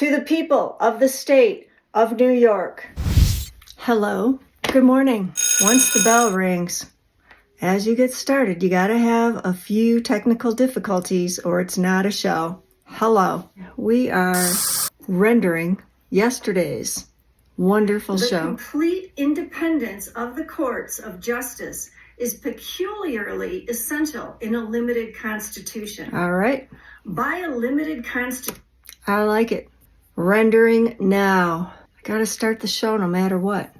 To the people of the state of New York. Hello, good morning. Once the bell rings, as you get started, you gotta have a few technical difficulties or it's not a show. Hello, we are rendering yesterday's wonderful show. The complete independence of the courts of justice is peculiarly essential in a limited constitution. All right. By a limited constitution. I like it. Rendering now. I gotta start the show no matter what.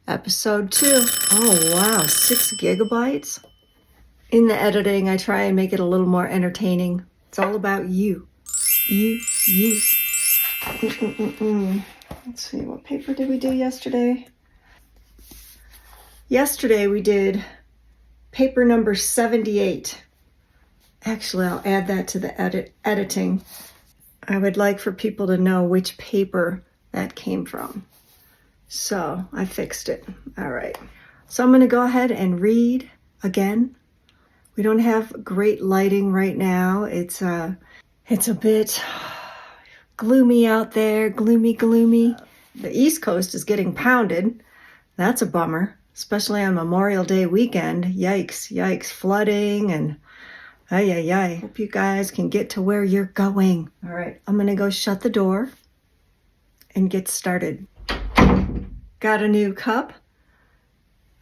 Episode 2. Oh wow, 6 gigabytes? In the editing, I try and make it a little more entertaining. It's all about you. You. Let's see, what paper did we do yesterday? Yesterday we did paper number 78. Actually, I'll add that to the editing. I would like for people to know which paper that came from. So I fixed it. All right. So I'm going to go ahead and read again. We don't have great lighting right now. It's a bit gloomy out there. Gloomy. The East Coast is getting pounded. That's a bummer, especially on Memorial Day weekend. Yikes. Flooding and ay. Hope you guys can get to where you're going. All right, I'm gonna go shut the door and get started. Got a new cup.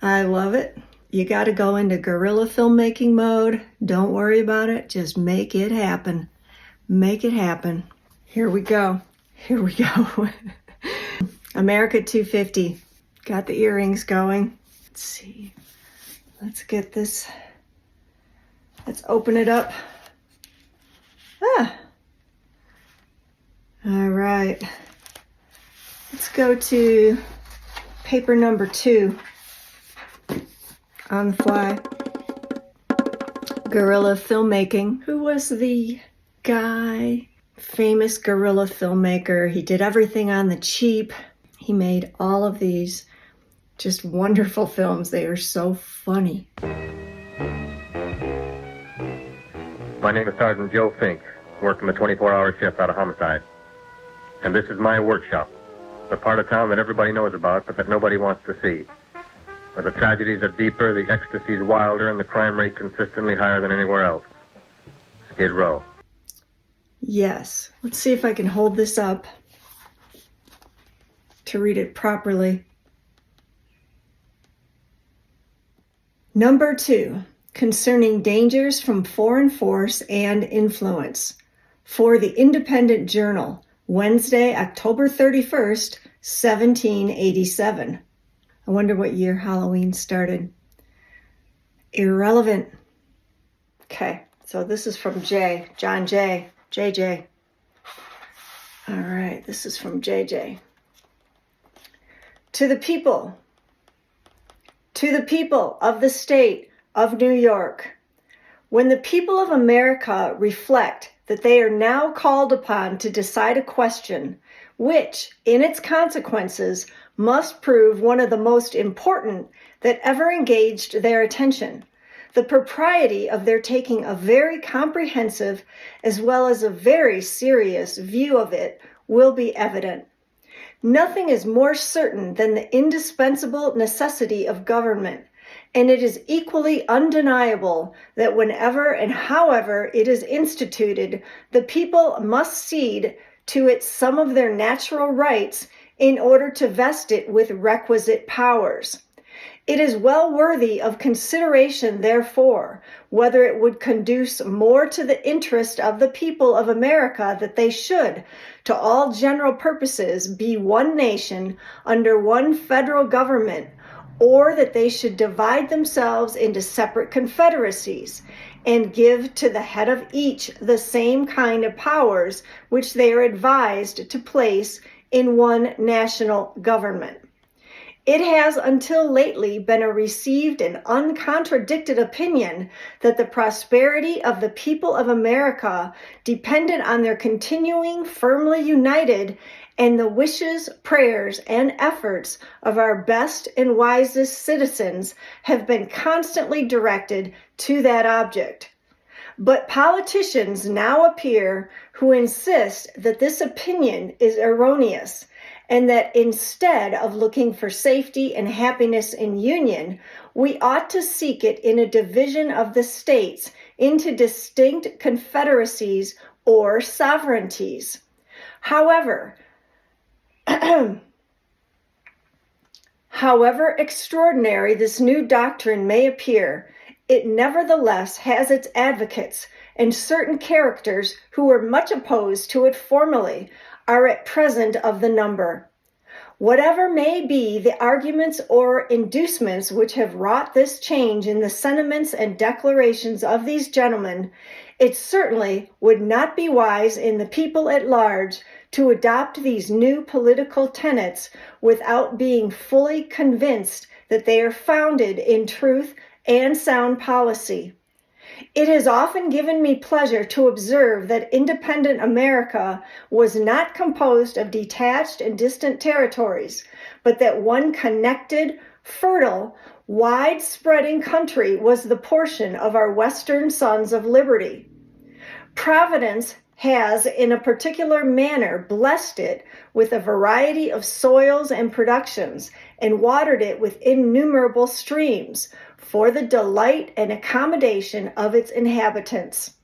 I love it. You gotta go into guerrilla filmmaking mode. Don't worry about it. Just make it happen. Make it happen. Here we go. America 250. Got the earrings going. Let's see. Let's get this. Let's open it up. All right. Let's go to paper number 2. On the fly. Guerrilla filmmaking. Who was the guy? Famous guerrilla filmmaker. He did everything on the cheap. He made all of these just wonderful films. They are so funny. My name is Sergeant Joe Fink, working the 24-hour shift out of homicide. And this is my workshop, the part of town that everybody knows about, but that nobody wants to see. Where the tragedies are deeper, the ecstasies wilder, and the crime rate consistently higher than anywhere else. Skid Row. Yes. Let's see if I can hold this up to read it properly. Number 2. Concerning dangers from foreign force and influence. For the Independent Journal, Wednesday, October 31st, 1787. I wonder what year Halloween started. Irrelevant. Okay, so this is from John Jay. JJ. All right, this is from JJ. To the people of the state of New York. When the people of America reflect that they are now called upon to decide a question which, in its consequences, must prove one of the most important that ever engaged their attention, the propriety of their taking a very comprehensive as well as a very serious view of it will be evident. Nothing is more certain than the indispensable necessity of government, and it is equally undeniable that whenever and however it is instituted, the people must cede to it some of their natural rights in order to vest it with requisite powers. It is well worthy of consideration, therefore, whether it would conduce more to the interest of the people of America that they should, to all general purposes, be one nation under one federal government, or that they should divide themselves into separate confederacies and give to the head of each the same kind of powers which they are advised to place in one national government. It has until lately been a received and uncontradicted opinion that the prosperity of the people of America depended on their continuing firmly united, and the wishes, prayers, and efforts of our best and wisest citizens have been constantly directed to that object. But politicians now appear who insist that this opinion is erroneous, and that instead of looking for safety and happiness in union, we ought to seek it in a division of the states into distinct confederacies or sovereignties. However, however extraordinary this new doctrine may appear, it nevertheless has its advocates, and certain characters who were much opposed to it formerly are at present of the number. Whatever may be the arguments or inducements which have wrought this change in the sentiments and declarations of these gentlemen, it certainly would not be wise in the people at large to adopt these new political tenets without being fully convinced that they are founded in truth and sound policy. It has often given me pleasure to observe that independent America was not composed of detached and distant territories, but that one connected, fertile, wide-spreading country was the portion of our Western sons of liberty. Providence has, in a particular manner, blessed it with a variety of soils and productions, and watered it with innumerable streams, for the delight and accommodation of its inhabitants.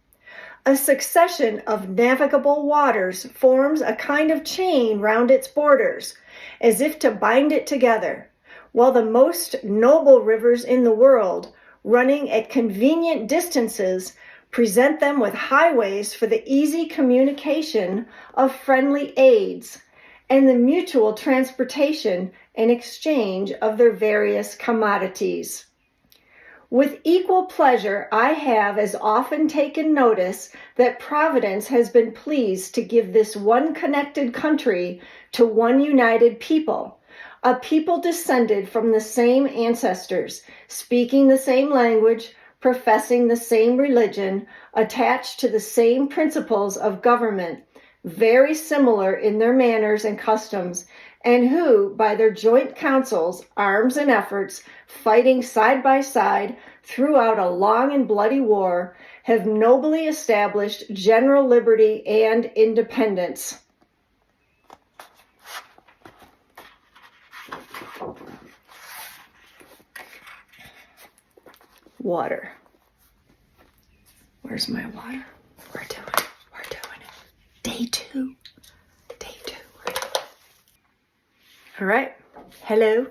A succession of navigable waters forms a kind of chain round its borders, as if to bind it together, while the most noble rivers in the world, running at convenient distances, present them with highways for the easy communication of friendly aids, and the mutual transportation and exchange of their various commodities. With equal pleasure, I have as often taken notice that Providence has been pleased to give this one connected country to one united people, a people descended from the same ancestors, speaking the same language, professing the same religion, attached to the same principles of government, very similar in their manners and customs, and who, by their joint counsels, arms, and efforts, fighting side by side throughout a long and bloody war, have nobly established general liberty and independence. Water. Where's my water? We're doing it. Day two. All right. Hello.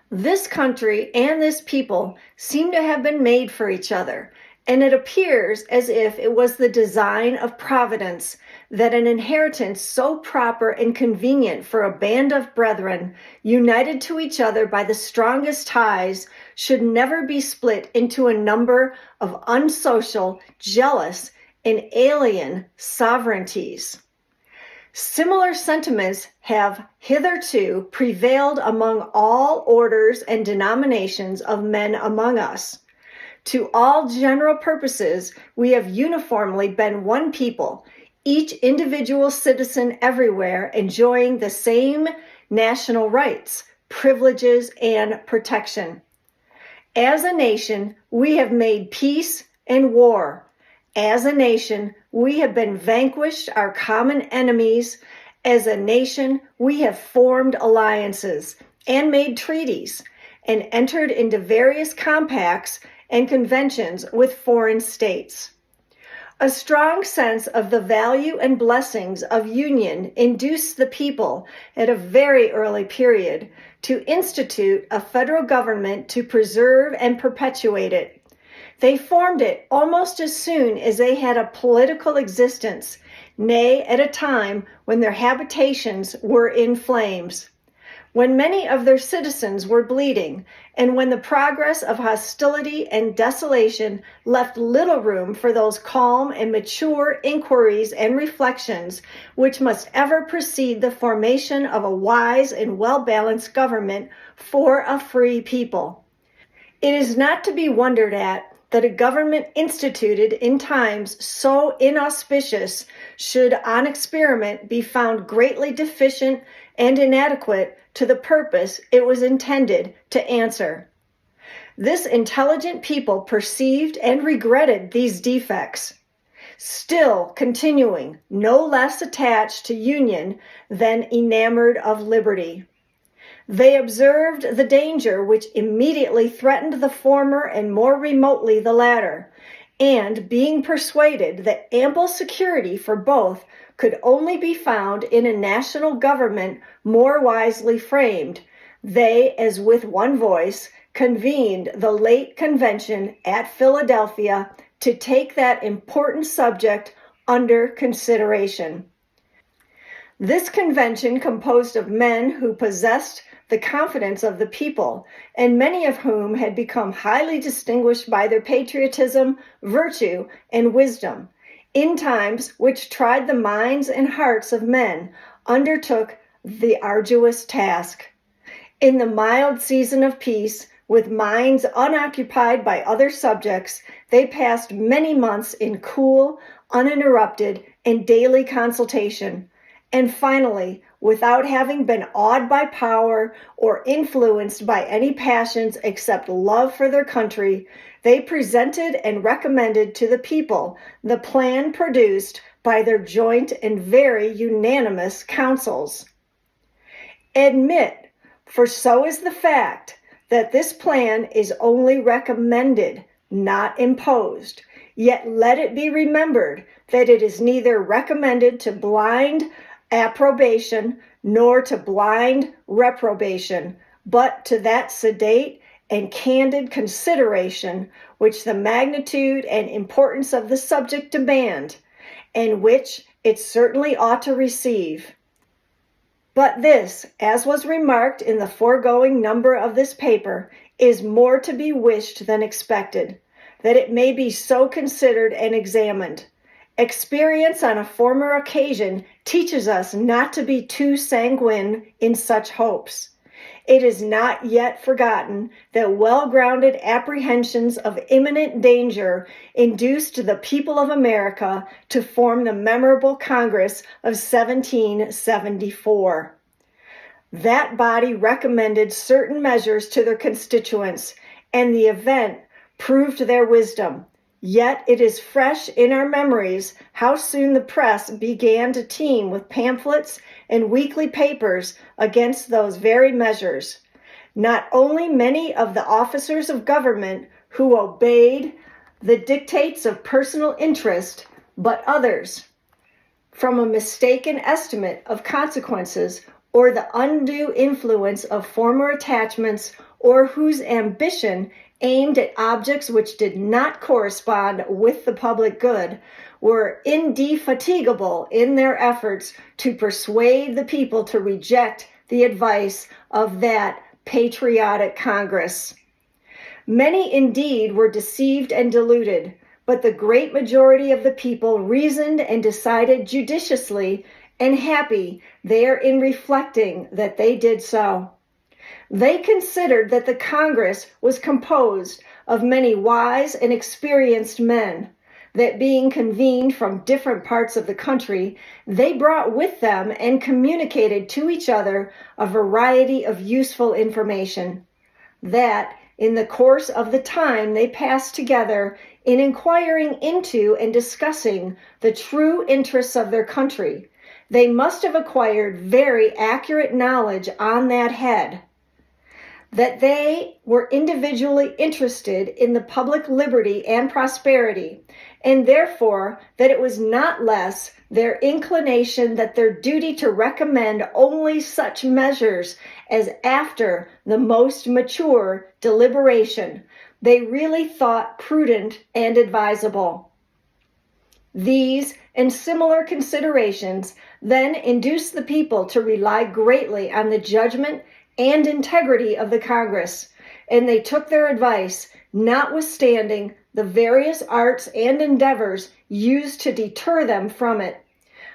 This country and this people seem to have been made for each other, and it appears as if it was the design of Providence that an inheritance so proper and convenient for a band of brethren, united to each other by the strongest ties, should never be split into a number of unsocial, jealous, and alien sovereignties. Similar sentiments have hitherto prevailed among all orders and denominations of men among us. To all general purposes, we have uniformly been one people, each individual citizen everywhere enjoying the same national rights, privileges, and protection. As a nation, we have made peace and war. As a nation, we have been vanquished our common enemies. As a nation, we have formed alliances and made treaties and entered into various compacts and conventions with foreign states. A strong sense of the value and blessings of union induced the people at a very early period to institute a federal government to preserve and perpetuate it. They formed it almost as soon as they had a political existence, nay, at a time when their habitations were in flames, when many of their citizens were bleeding, and when the progress of hostility and desolation left little room for those calm and mature inquiries and reflections which must ever precede the formation of a wise and well-balanced government for a free people. It is not to be wondered at that a government instituted in times so inauspicious should on experiment be found greatly deficient and inadequate to the purpose it was intended to answer. This intelligent people perceived and regretted these defects, still continuing no less attached to union than enamored of liberty. They observed the danger which immediately threatened the former and more remotely the latter, and being persuaded that ample security for both could only be found in a national government more wisely framed, they, as with one voice, convened the late convention at Philadelphia to take that important subject under consideration. This convention composed of men who possessed the confidence of the people, and many of whom had become highly distinguished by their patriotism, virtue, and wisdom, in times which tried the minds and hearts of men, undertook the arduous task. In the mild season of peace, with minds unoccupied by other subjects, they passed many months in cool, uninterrupted, and daily consultation. And finally, without having been awed by power or influenced by any passions except love for their country, they presented and recommended to the people the plan produced by their joint and very unanimous councils. Admit, for so is the fact, that this plan is only recommended, not imposed. Yet let it be remembered that it is neither recommended to blind approbation nor to blind reprobation, but to that sedate and candid consideration which the magnitude and importance of the subject demand, and which it certainly ought to receive. But this, as was remarked in the foregoing number of this paper, is more to be wished than expected, that it may be so considered and examined. Experience on a former occasion teaches us not to be too sanguine in such hopes. It is not yet forgotten that well-grounded apprehensions of imminent danger induced the people of America to form the memorable Congress of 1774. That body recommended certain measures to their constituents, and the event proved their wisdom. Yet it is fresh in our memories how soon the press began to teem with pamphlets and weekly papers against those very measures. Not only many of the officers of government who obeyed the dictates of personal interest, but others, from a mistaken estimate of consequences or the undue influence of former attachments, or whose ambition aimed at objects which did not correspond with the public good, were indefatigable in their efforts to persuade the people to reject the advice of that patriotic Congress. Many indeed were deceived and deluded, but the great majority of the people reasoned and decided judiciously, and happy they are in reflecting that they did so. They considered that the Congress was composed of many wise and experienced men, that being convened from different parts of the country, they brought with them and communicated to each other a variety of useful information, that in the course of the time they passed together in inquiring into and discussing the true interests of their country, they must have acquired very accurate knowledge on that head, that they were individually interested in the public liberty and prosperity, and therefore that it was not less their inclination that their duty to recommend only such measures as after the most mature deliberation they really thought prudent and advisable. These and similar considerations then induced the people to rely greatly on the judgment and integrity of the Congress, and they took their advice, notwithstanding the various arts and endeavors used to deter them from it.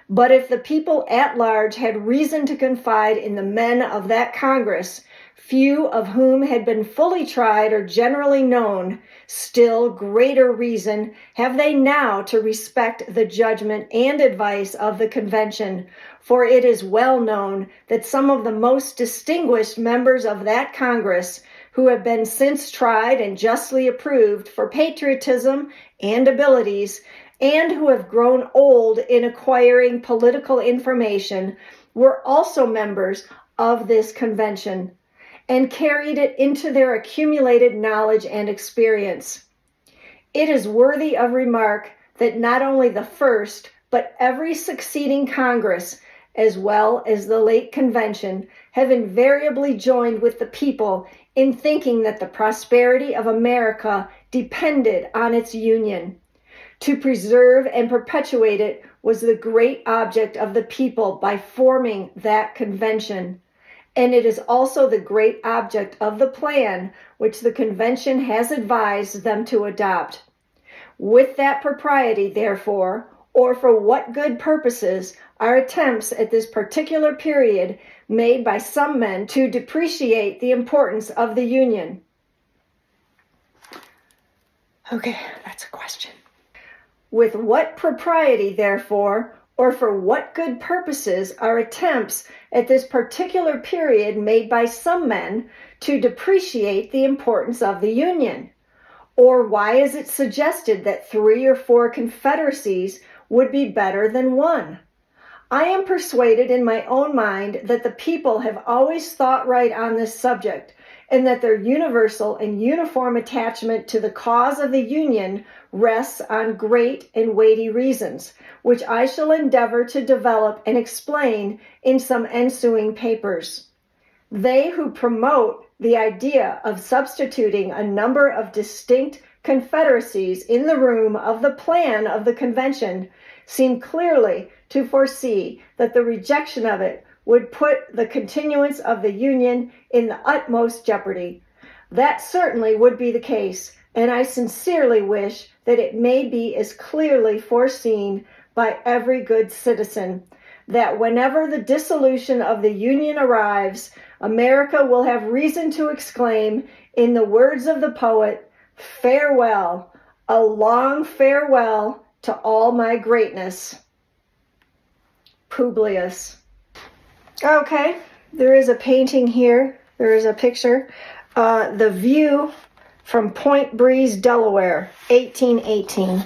But if the people at large had reason to confide in the men of that Congress, few of whom had been fully tried or generally known, still greater reason have they now to respect the judgment and advice of the convention, for it is well known that some of the most distinguished members of that Congress who have been since tried and justly approved for patriotism and abilities, and who have grown old in acquiring political information, were also members of this convention and carried it into their accumulated knowledge and experience. It is worthy of remark that not only the first, but every succeeding Congress, as well as the late convention, have invariably joined with the people in thinking that the prosperity of America depended on its union. To preserve and perpetuate it was the great object of the people by forming that convention. And it is also the great object of the plan which the convention has advised them to adopt. With that propriety, therefore, or for what good purposes are attempts at this particular period made by some men to depreciate the importance of the Union? Okay, that's a question. With what propriety, therefore, or for what good purposes are attempts at this particular period made by some men to depreciate the importance of the Union? Or why is it suggested that 3 or 4 confederacies would be better than one? I am persuaded in my own mind that the people have always thought right on this subject, and that their universal and uniform attachment to the cause of the Union rests on great and weighty reasons, which I shall endeavor to develop and explain in some ensuing papers. They who promote the idea of substituting a number of distinct confederacies in the room of the plan of the convention seem clearly to foresee that the rejection of it would put the continuance of the Union in the utmost jeopardy. That certainly would be the case, and I sincerely wish that it may be as clearly foreseen by every good citizen that whenever the dissolution of the Union arrives, America will have reason to exclaim, in the words of the poet, "Farewell, a long farewell to all my greatness." Publius. Okay, there is a painting here. There is a picture. The view from Point Breeze, Delaware, 1818.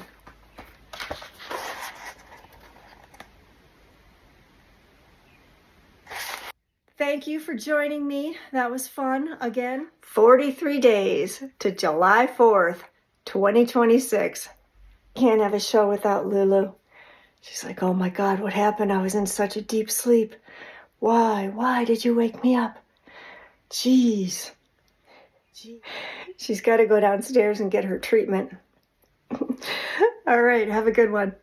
Thank you for joining me. That was fun. Again, 43 days to July 4th, 2026. Can't have a show without Lulu. She's like, "Oh my God, what happened? I was in such a deep sleep. Why did you wake me up?" Jeez. She's got to go downstairs and get her treatment. All right, have a good one.